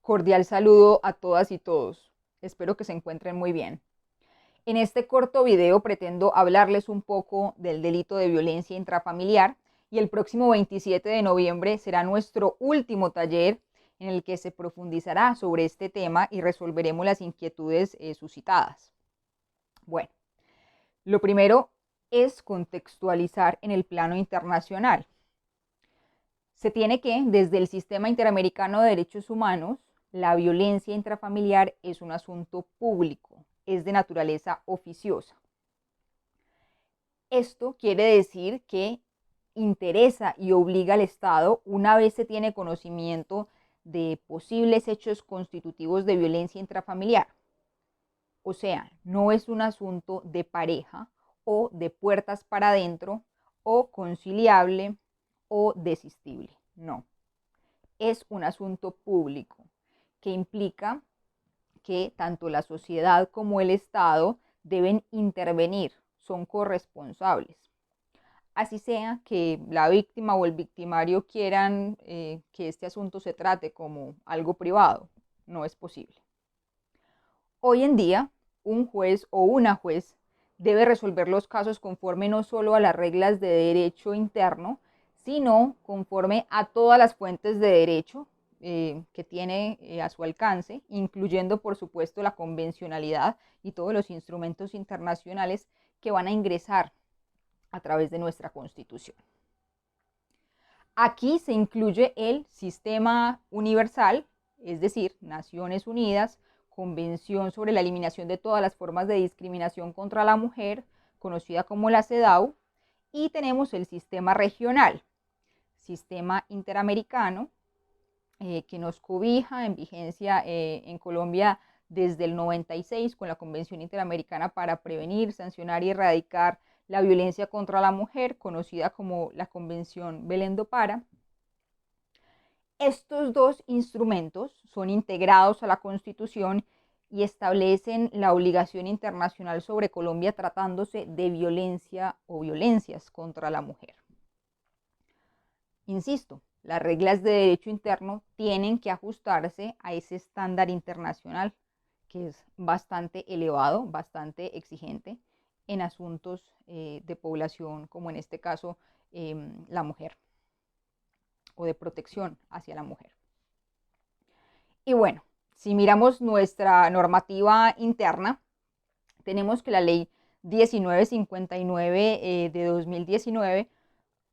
Cordial saludo a todas y todos. Espero que se encuentren muy bien. En este corto video pretendo hablarles un poco del delito de violencia intrafamiliar y el próximo 27 de noviembre será nuestro último taller en el que se profundizará sobre este tema y resolveremos las inquietudes suscitadas. Bueno, lo primero es contextualizar en el plano internacional. Se tiene que, desde el Sistema Interamericano de Derechos Humanos, la violencia intrafamiliar es un asunto público, es de naturaleza oficiosa. Esto quiere decir que interesa y obliga al Estado, una vez se tiene conocimiento de posibles hechos constitutivos de violencia intrafamiliar. O sea, no es un asunto de pareja o de puertas para adentro o conciliable o desistible. No, es un asunto público que implica que tanto la sociedad como el Estado deben intervenir, son corresponsables. Así sea que la víctima o el victimario quieran que este asunto se trate como algo privado, no es posible. Hoy en día, un juez o una juez debe resolver los casos conforme no solo a las reglas de derecho interno, sino conforme a todas las fuentes de derecho que tiene a su alcance, incluyendo por supuesto la convencionalidad y todos los instrumentos internacionales que van a ingresar a través de nuestra Constitución. Aquí se incluye el sistema universal, es decir, Naciones Unidas, Convención sobre la Eliminación de todas las formas de discriminación contra la mujer, conocida como la CEDAW, y tenemos el sistema regional, sistema interamericano, que nos cobija en vigencia en Colombia desde el 96 con la Convención Interamericana para prevenir, sancionar y erradicar la violencia contra la mujer, conocida como la Convención Belén do Pará. Estos dos instrumentos son integrados a la Constitución y establecen la obligación internacional sobre Colombia tratándose de violencia o violencias contra la mujer. Insisto, las reglas de derecho interno tienen que ajustarse a ese estándar internacional que es bastante elevado, bastante exigente en asuntos de población, como en este caso la mujer, o de protección hacia la mujer. Y bueno, si miramos nuestra normativa interna, tenemos que la ley 1959 de 2019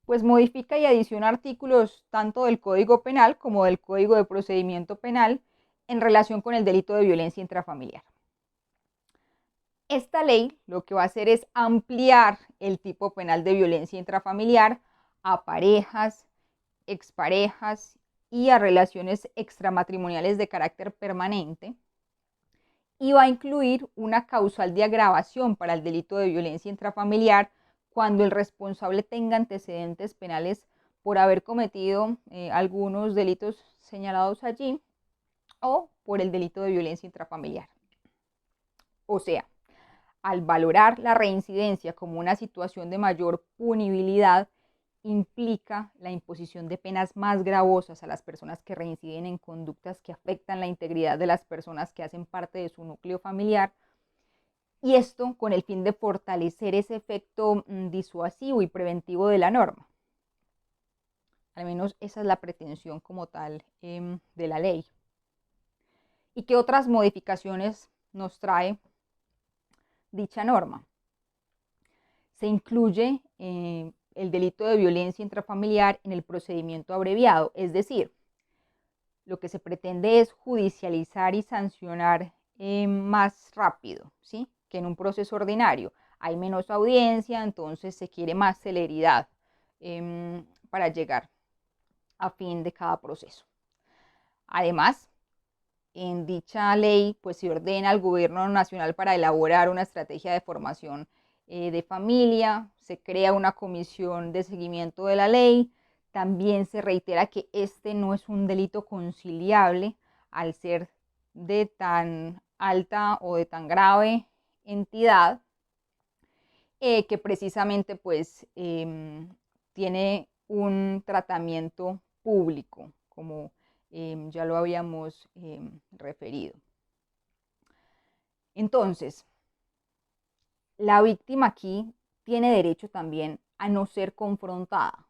pues modifica y adiciona artículos tanto del Código Penal como del Código de Procedimiento Penal en relación con el delito de violencia intrafamiliar. Esta ley lo que va a hacer es ampliar el tipo penal de violencia intrafamiliar a parejas, exparejas y a relaciones extramatrimoniales de carácter permanente, y va a incluir una causal de agravación para el delito de violencia intrafamiliar cuando el responsable tenga antecedentes penales por haber cometido algunos delitos señalados allí o por el delito de violencia intrafamiliar. O sea, al valorar la reincidencia como una situación de mayor punibilidad, implica la imposición de penas más gravosas a las personas que reinciden en conductas que afectan la integridad de las personas que hacen parte de su núcleo familiar, y esto con el fin de fortalecer ese efecto disuasivo y preventivo de la norma. Al menos esa es la pretensión como tal de la ley. ¿Y qué otras modificaciones nos trae dicha norma? Se incluye el delito de violencia intrafamiliar en el procedimiento abreviado, es decir, lo que se pretende es judicializar y sancionar más rápido, ¿sí?, que en un proceso ordinario. Hay menos audiencia, entonces se quiere más celeridad para llegar a fin de cada proceso. Además, en dicha ley, pues se ordena al gobierno nacional para elaborar una estrategia de formación de familia, se crea una comisión de seguimiento de la ley, también se reitera que este no es un delito conciliable al ser de tan alta o de tan grave entidad, que precisamente pues tiene un tratamiento público, como ya lo habíamos referido. Entonces, la víctima aquí tiene derecho también a no ser confrontada.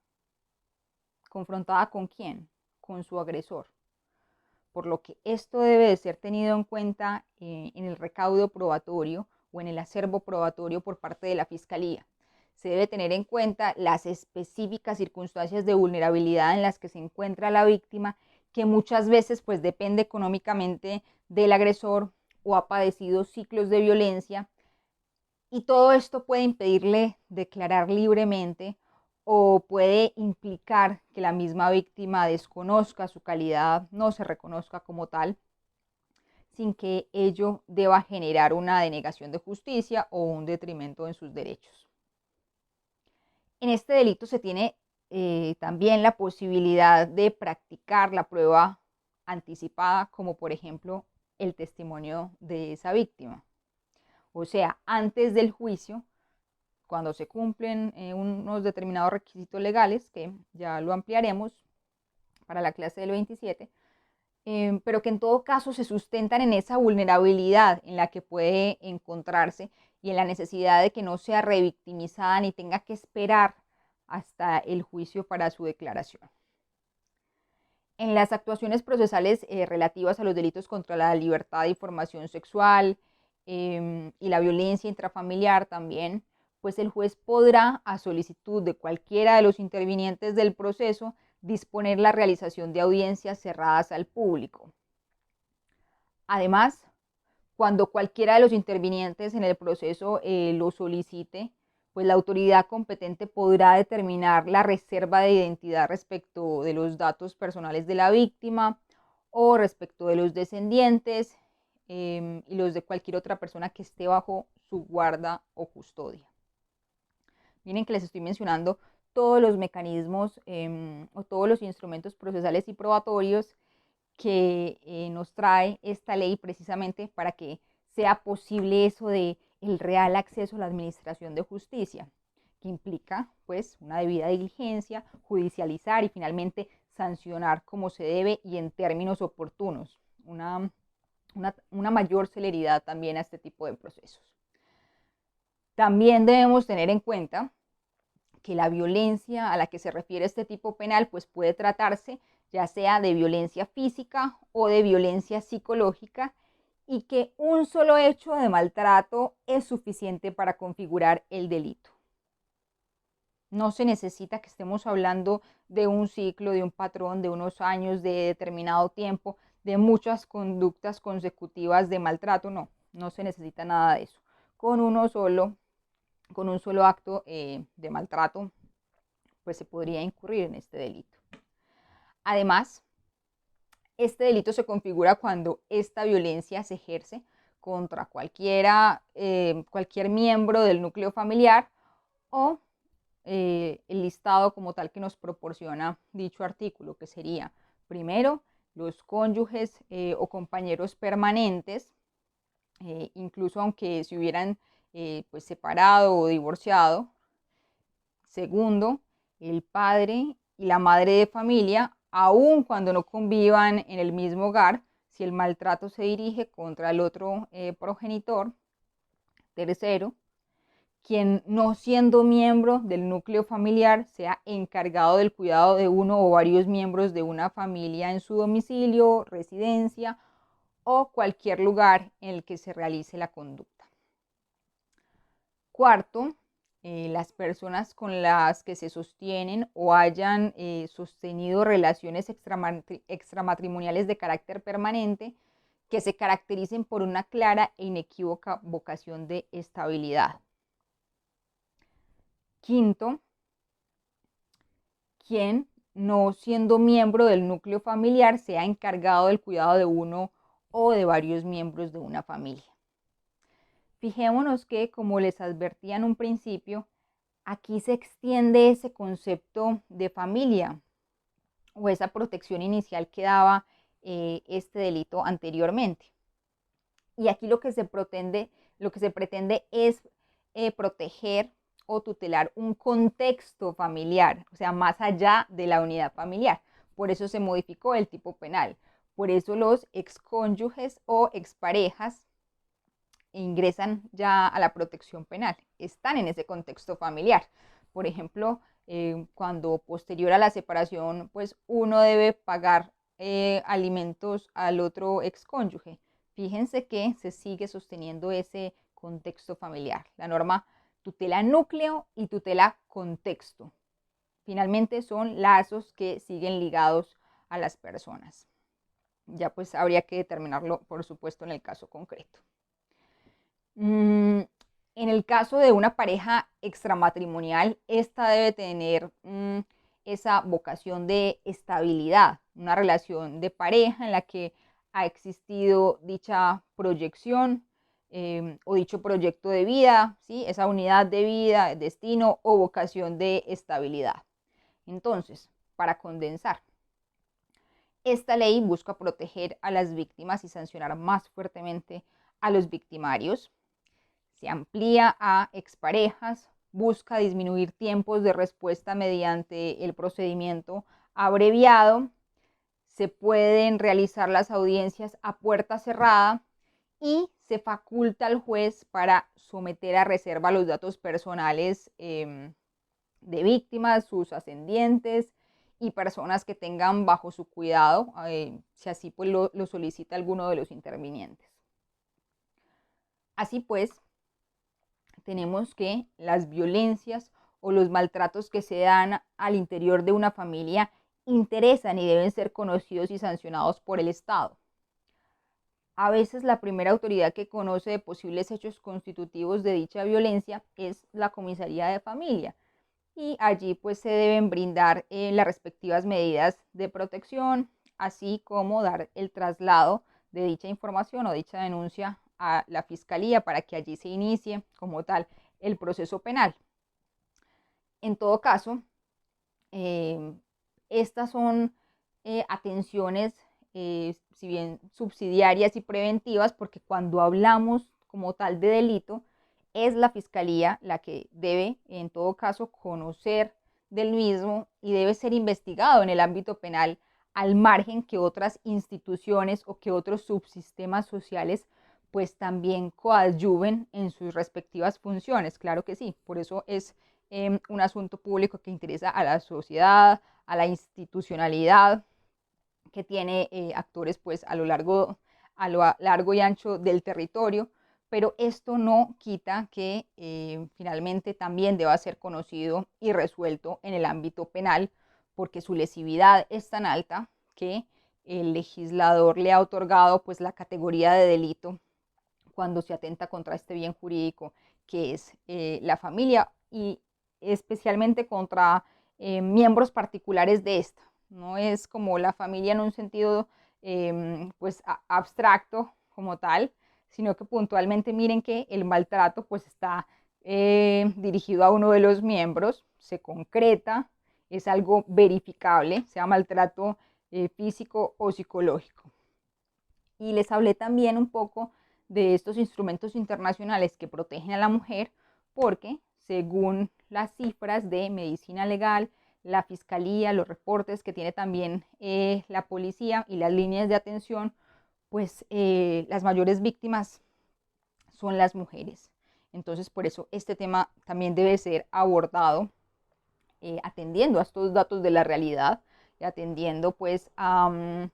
¿Confrontada con quién? Con su agresor. Por lo que esto debe de ser tenido en cuenta en el recaudo probatorio o en el acervo probatorio por parte de la Fiscalía. Se debe tener en cuenta las específicas circunstancias de vulnerabilidad en las que se encuentra la víctima, que muchas veces pues depende económicamente del agresor o ha padecido ciclos de violencia, y todo esto puede impedirle declarar libremente o puede implicar que la misma víctima desconozca su calidad, no se reconozca como tal, sin que ello deba generar una denegación de justicia o un detrimento en sus derechos. En este delito se tiene también la posibilidad de practicar la prueba anticipada, como por ejemplo el testimonio de esa víctima. O sea, antes del juicio, cuando se cumplen unos determinados requisitos legales, que ya lo ampliaremos para la clase del 27, pero que en todo caso se sustentan en esa vulnerabilidad en la que puede encontrarse y en la necesidad de que no sea revictimizada ni tenga que esperar hasta el juicio para su declaración. En las actuaciones procesales relativas a los delitos contra la libertad de información sexual y la violencia intrafamiliar también, pues el juez podrá, a solicitud de cualquiera de los intervinientes del proceso, disponer la realización de audiencias cerradas al público. Además, cuando cualquiera de los intervinientes en el proceso lo solicite, pues la autoridad competente podrá determinar la reserva de identidad respecto de los datos personales de la víctima o respecto de los descendientes y los de cualquier otra persona que esté bajo su guarda o custodia. Miren que les estoy mencionando todos los mecanismos o todos los instrumentos procesales y probatorios que nos trae esta ley precisamente para que sea posible eso de el real acceso a la administración de justicia, que implica pues una debida diligencia, judicializar y finalmente sancionar como se debe y en términos oportunos, una mayor celeridad también a este tipo de procesos. También debemos tener en cuenta que la violencia a la que se refiere este tipo penal pues puede tratarse ya sea de violencia física o de violencia psicológica, y que un solo hecho de maltrato es suficiente para configurar el delito. No se necesita que estemos hablando de un ciclo, de un patrón, de unos años, de determinado tiempo, de muchas conductas consecutivas de maltrato, no se necesita nada de eso. Con un solo acto de maltrato, pues se podría incurrir en este delito. Además, este delito se configura cuando esta violencia se ejerce contra cualquier miembro del núcleo familiar o el listado como tal que nos proporciona dicho artículo, que sería primero los cónyuges o compañeros permanentes, incluso aunque se hubieran pues separado o divorciado. Segundo, el padre y la madre de familia, aun cuando no convivan en el mismo hogar, si el maltrato se dirige contra el otro progenitor. Tercero, quien no siendo miembro del núcleo familiar sea encargado del cuidado de uno o varios miembros de una familia en su domicilio, residencia o cualquier lugar en el que se realice la conducta. Cuarto, las personas con las que se sostienen o hayan sostenido relaciones extramatrimoniales de carácter permanente que se caractericen por una clara e inequívoca vocación de estabilidad. Quinto, quien no siendo miembro del núcleo familiar sea encargado del cuidado de uno o de varios miembros de una familia. Fijémonos que, como les advertía en un principio, aquí se extiende ese concepto de familia o esa protección inicial que daba este delito anteriormente. Y aquí lo que se pretende es proteger o tutelar un contexto familiar, o sea, más allá de la unidad familiar. Por eso se modificó el tipo penal. Por eso los excónyuges o exparejas ingresan ya a la protección penal, están en ese contexto familiar. Por ejemplo, cuando posterior a la separación, pues uno debe pagar alimentos al otro excónyuge. Fíjense que se sigue sosteniendo ese contexto familiar. La norma tutela núcleo y tutela contexto. Finalmente son lazos que siguen ligados a las personas. Ya pues habría que determinarlo, por supuesto, en el caso concreto. En el caso de una pareja extramatrimonial, esta debe tener esa vocación de estabilidad, una relación de pareja en la que ha existido dicha proyección o dicho proyecto de vida, ¿sí? Esa unidad de vida, destino o vocación de estabilidad. Entonces, para condensar, esta ley busca proteger a las víctimas y sancionar más fuertemente a los victimarios. Se amplía a exparejas, busca disminuir tiempos de respuesta mediante el procedimiento abreviado, se pueden realizar las audiencias a puerta cerrada y se faculta al juez para someter a reserva los datos personales de víctimas, sus ascendientes y personas que tengan bajo su cuidado, si así pues lo solicita alguno de los intervinientes. Así pues, tenemos que las violencias o los maltratos que se dan al interior de una familia interesan y deben ser conocidos y sancionados por el Estado. A veces la primera autoridad que conoce de posibles hechos constitutivos de dicha violencia es la comisaría de familia, y allí pues se deben brindar las respectivas medidas de protección, así como dar el traslado de dicha información o dicha denuncia a la fiscalía para que allí se inicie como tal el proceso penal. En todo caso, estas son atenciones, si bien subsidiarias y preventivas, porque cuando hablamos como tal de delito, es la fiscalía la que debe, en todo caso, conocer del mismo y debe ser investigado en el ámbito penal, al margen que otras instituciones o que otros subsistemas sociales pues también coadyuven en sus respectivas funciones. Claro que sí, por eso es un asunto público que interesa a la sociedad, a la institucionalidad que tiene actores pues a lo largo y ancho del territorio, pero esto no quita que finalmente también deba ser conocido y resuelto en el ámbito penal, porque su lesividad es tan alta que el legislador le ha otorgado pues la categoría de delito cuando se atenta contra este bien jurídico que es la familia, y especialmente contra miembros particulares de esta. No es como la familia en un sentido pues abstracto como tal, sino que puntualmente miren que el maltrato pues está dirigido a uno de los miembros, se concreta, es algo verificable, sea maltrato físico o psicológico. Y les hablé también un poco de estos instrumentos internacionales que protegen a la mujer, porque según las cifras de medicina legal, la fiscalía, los reportes que tiene también la policía y las líneas de atención, pues las mayores víctimas son las mujeres. Entonces, por eso este tema también debe ser abordado atendiendo a estos datos de la realidad y atendiendo pues a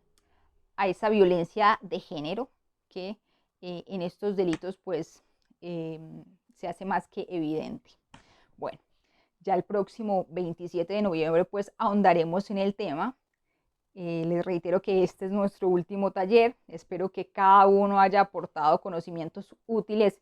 esa violencia de género que en estos delitos pues se hace más que evidente. Bueno, ya el próximo 27 de noviembre pues ahondaremos en el tema. Les reitero que este es nuestro último taller. Espero que cada uno haya aportado conocimientos útiles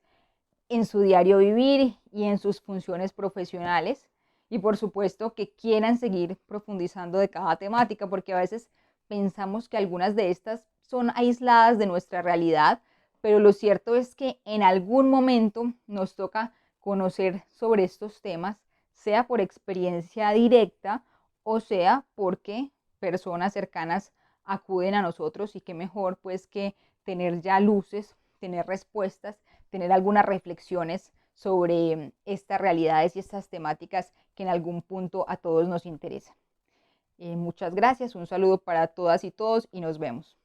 en su diario vivir y en sus funciones profesionales. Y por supuesto que quieran seguir profundizando de cada temática, porque a veces pensamos que algunas de estas son aisladas de nuestra realidad, pero lo cierto es que en algún momento nos toca conocer sobre estos temas, sea por experiencia directa o sea porque personas cercanas acuden a nosotros, y qué mejor pues que tener ya luces, tener respuestas, tener algunas reflexiones sobre estas realidades y estas temáticas que en algún punto a todos nos interesan. Muchas gracias, un saludo para todas y todos y nos vemos.